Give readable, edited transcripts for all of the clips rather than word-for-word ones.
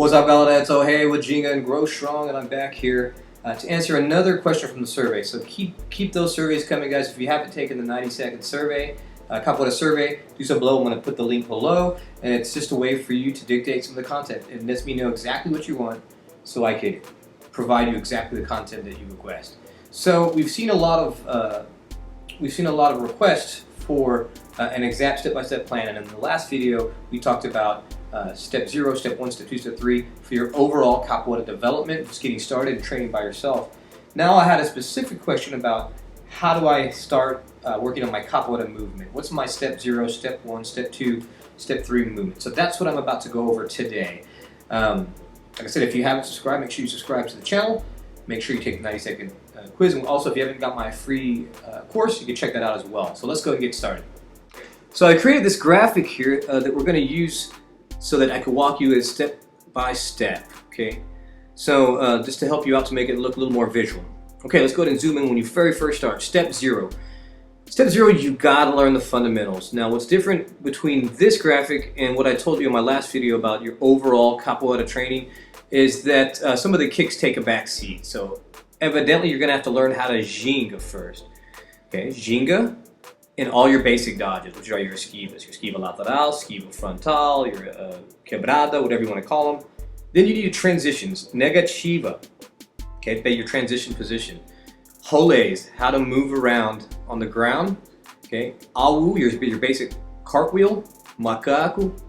What's up, galera? It's O'Hay with Jinga and Grow Strong, and I'm back here to answer another question from the survey. So keep those surveys coming, guys. If you haven't taken the 90-second survey, Capoeira survey, do so below. I'm going to put the link below, and it's just a way for you to dictate some of the content. It lets me know exactly what you want, so I can provide you exactly the content that you request. So we've seen a lot of requests for an exact step-by-step plan, and in the last video we talked about step 0, step 1, step 2, step 3 for your overall capoeira development, just getting started and training by yourself. Now I had a specific question about how do I start working on my capoeira movement. What's my step 0, step 1, step 2, step 3 movement? So that's what I'm about to go over today. Like I said, if you haven't subscribed, make sure you subscribe to the channel. Make sure you take the 90-second quiz. And also, if you haven't got my free course, you can check that out as well. So let's go and get started. So I created this graphic here that we're going to use so that I can walk you step by step, okay? So just to help you out to make it look a little more visual. Okay, let's go ahead and zoom in when you very first start. Step 0. Step 0, you gotta learn the fundamentals. Now what's different between this graphic and what I told you in my last video about your overall capoeira training is that some of the kicks take a back seat. So evidently you're gonna have to learn how to ginga first. Okay, ginga and all your basic dodges, which are your esquivas, your esquiva lateral, esquiva frontal, your quebrada, whatever you want to call them. Then you need transitions, negativa, okay, your transition position. Roles, how to move around on the ground, okay. Au, your basic cartwheel. Macaco,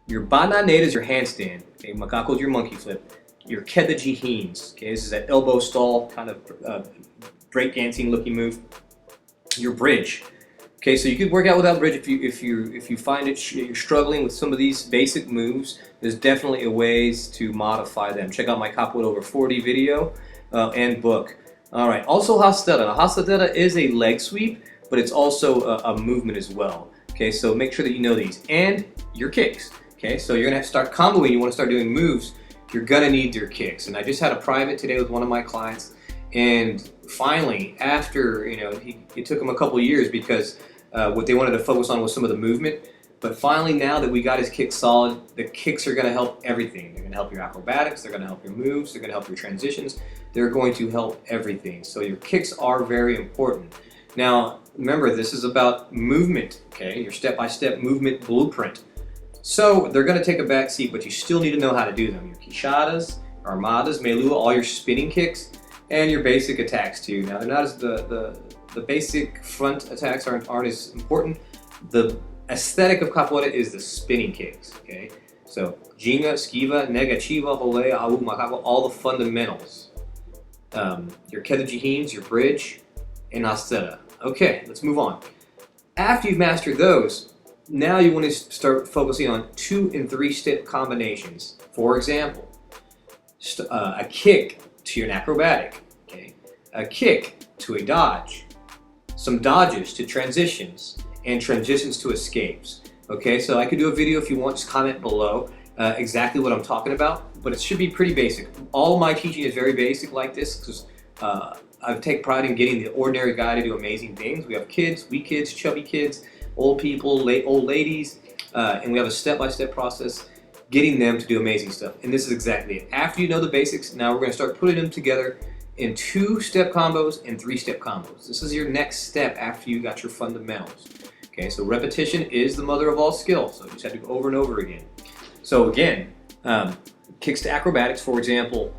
your bananeira is your handstand, okay. Macaco is your monkey flip. Your queda de rins, okay, this is that elbow stall kind of breakdancing looking move. Your bridge. Okay, so you could work out without bridge if you find you're struggling with some of these basic moves. There's definitely ways to modify them. Check out my Capoeira Over 40 video and book. All right, also rasteira. Now, rasteira is a leg sweep, but it's also a movement as well. Okay, so make sure that you know these. And your kicks. Okay, so you're gonna have to start comboing. You want to start doing moves. You're gonna need your kicks. And I just had a private today with one of my clients. And finally, after, it took him a couple years because what they wanted to focus on was some of the movement. But finally, now that we got his kicks solid, the kicks are going to help everything. They're going to help your acrobatics, they're going to help your moves, they're going to help your transitions, they're going to help everything. So your kicks are very important. Now, remember, this is about movement, okay? Your step-by-step movement blueprint. So they're going to take a back seat, but you still need to know how to do them. Your quichadas, armadas, melua, all your spinning kicks, and your basic attacks too. Now they're not as the basic front attacks aren't as important. The aesthetic of capoeira is the spinning kicks. Okay, so ginga, esquiva, negativa, role, au, macaco, all the fundamentals. Your queda de rins, your bridge, and rasteira. Okay, let's move on. After you've mastered those, now you want to start focusing on 2 and 3 step combinations. For example, a kick to an acrobatic, okay? A kick to a dodge, some dodges to transitions, and transitions to escapes. Okay, so I could do a video if you want, just comment below exactly what I'm talking about, but it should be pretty basic. All of my teaching is very basic like this because I take pride in getting the ordinary guy to do amazing things. We have kids, weak kids, chubby kids, old people, old ladies, and we have a step-by-step process getting them to do amazing stuff. And this is exactly it. After you know the basics, now we're going to start putting them together in 2-step combos and 3-step combos. This is your next step after you got your fundamentals. Okay, so repetition is the mother of all skill, so you just have to go over and over again. So again, kicks to acrobatics, for example,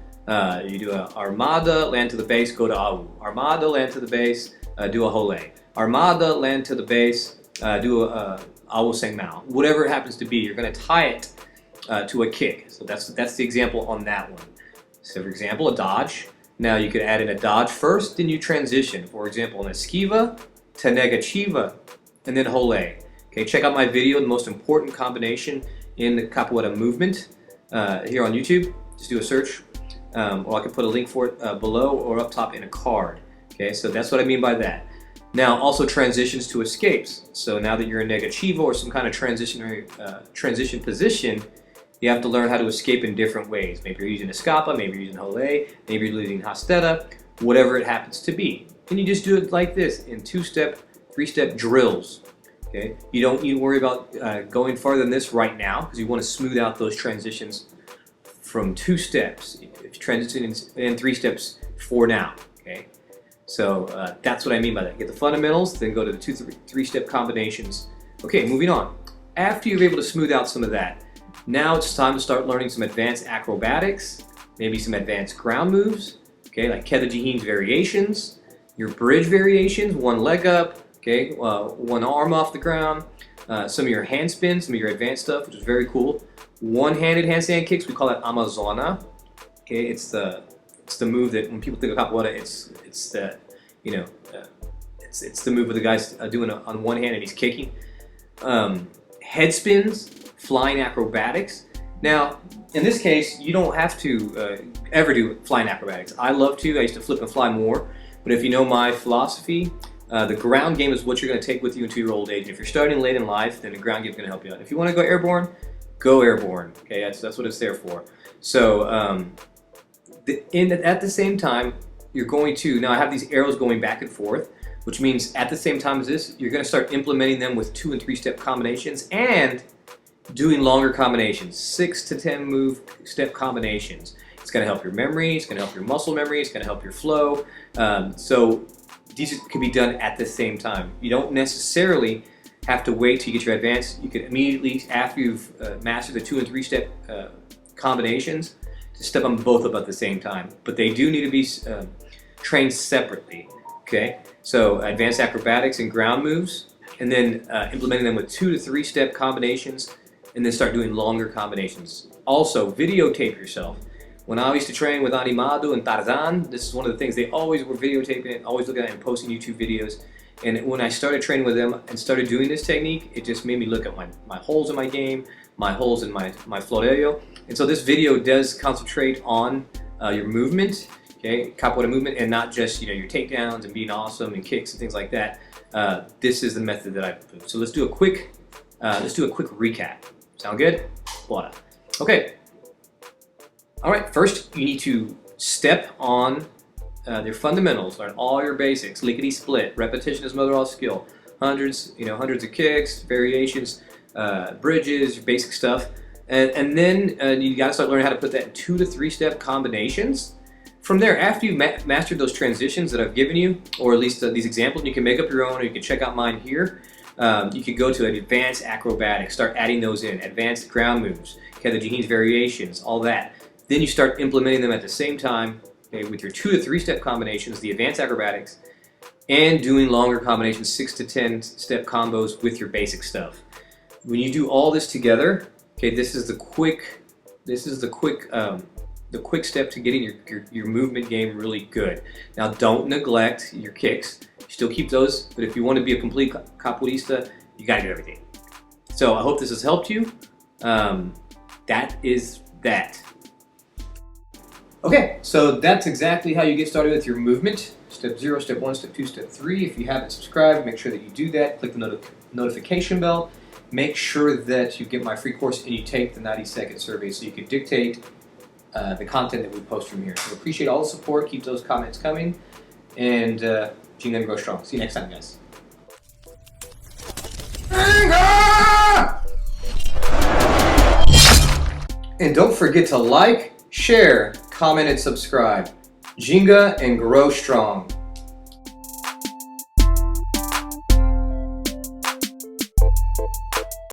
you do a armada, land to the base, go to au. Armada, land to the base, do a role. Armada, land to the base, do a au sem mal. Whatever it happens to be, you're going to tie it to a kick. So that's the example on that one. So for example, a dodge. Now you could add in a dodge first, then you transition. For example, an esquiva to negativa, and then role. Okay, check out my video, the most important combination in the capoeira movement here on YouTube. Just do a search, or I can put a link for it below or up top in a card. Okay, so that's what I mean by that. Now also transitions to escapes. So now that you're in negativa or some kind of transition position, you have to learn how to escape in different ways. Maybe you're using escapa, maybe you're using role, maybe you're using rasteira, whatever it happens to be. And you just do it like this in 2-step, 3-step drills. Okay, you don't need to worry about going farther than this right now because you want to smooth out those transitions from 2 steps. If you transition in 3 steps for now. Okay, so that's what I mean by that. Get the fundamentals, then go to the 3-step combinations. Okay, moving on. After you're able to smooth out some of that, now it's time to start learning some advanced acrobatics, maybe some advanced ground moves. Okay, like Kedajihin's variations, your bridge variations, one leg up. Okay, one arm off the ground. Some of your hand spins, some of your advanced stuff, which is very cool. One-handed handstand kicks, we call that Amazona. Okay, it's the move that when people think of Capoeira, it's the it's the move where the guy's doing it on one hand and he's kicking. Head spins, flying acrobatics. Now, in this case, you don't have to ever do flying acrobatics. I love to. I used to flip and fly more. But if you know my philosophy, the ground game is what you're going to take with you into your old age. And if you're starting late in life, then the ground game is going to help you out. If you want to go airborne, go airborne. Okay, that's what it's there for. So at the same time, you're going to, now I have these arrows going back and forth, which means at the same time as this, you're going to start implementing them with 2- and 3-step combinations and doing longer combinations, 6 to 10 move step combinations. It's going to help your memory, it's going to help your muscle memory, it's going to help your flow. So these can be done at the same time. You don't necessarily have to wait till you get your advanced. You can immediately, after you've mastered the 2- and 3-step combinations, to step them both up at the same time. But they do need to be trained separately. Okay, so advanced acrobatics and ground moves, and then implementing them with 2- to 3-step combinations, and then start doing longer combinations. Also, videotape yourself. When I used to train with Animado and Tarzan, this is one of the things, they always were videotaping it, always looking at it and posting YouTube videos. And when I started training with them and started doing this technique, it just made me look at my holes in my game, my holes in my floreio. And so this video does concentrate on your movement, okay, capoeira movement, and not just your takedowns and being awesome and kicks and things like that. This is the method that I put. So let's do a quick recap. Sound good? Bora. Okay. All right. First, you need to step on their fundamentals, learn all your basics, lickety split, repetition is mother of all skill, hundreds of kicks, variations, bridges, your basic stuff, and then you got to start learning how to put that in 2- to 3-step combinations. From there, after you've mastered those transitions that I've given you, or at least these examples, you can make up your own, or you can check out mine here. You can go to an advanced acrobatics, start adding those in, advanced ground moves, Kedajihin's variations, all that. Then you start implementing them at the same time, okay, with your 2- to 3-step combinations, the advanced acrobatics, and doing longer combinations, 6- to 10-step combos with your basic stuff. When you do all this together, okay, this is the quick step to getting your movement game really good. Now, don't neglect your kicks. Still keep those, but if you want to be a complete capoeirista, you got to do everything. So I hope this has helped you. That is that. Okay, so that's exactly how you get started with your movement. Step 0, Step 1, Step 2, Step 3. If you haven't subscribed, make sure that you do that. Click the notification bell. Make sure that you get my free course and you take the 90-second survey so you can dictate the content that we post from here. So appreciate all the support. Keep those comments coming. And Jinga and grow strong. See you next time, guys. And don't forget to like, share, comment, and subscribe. Jinga and grow strong.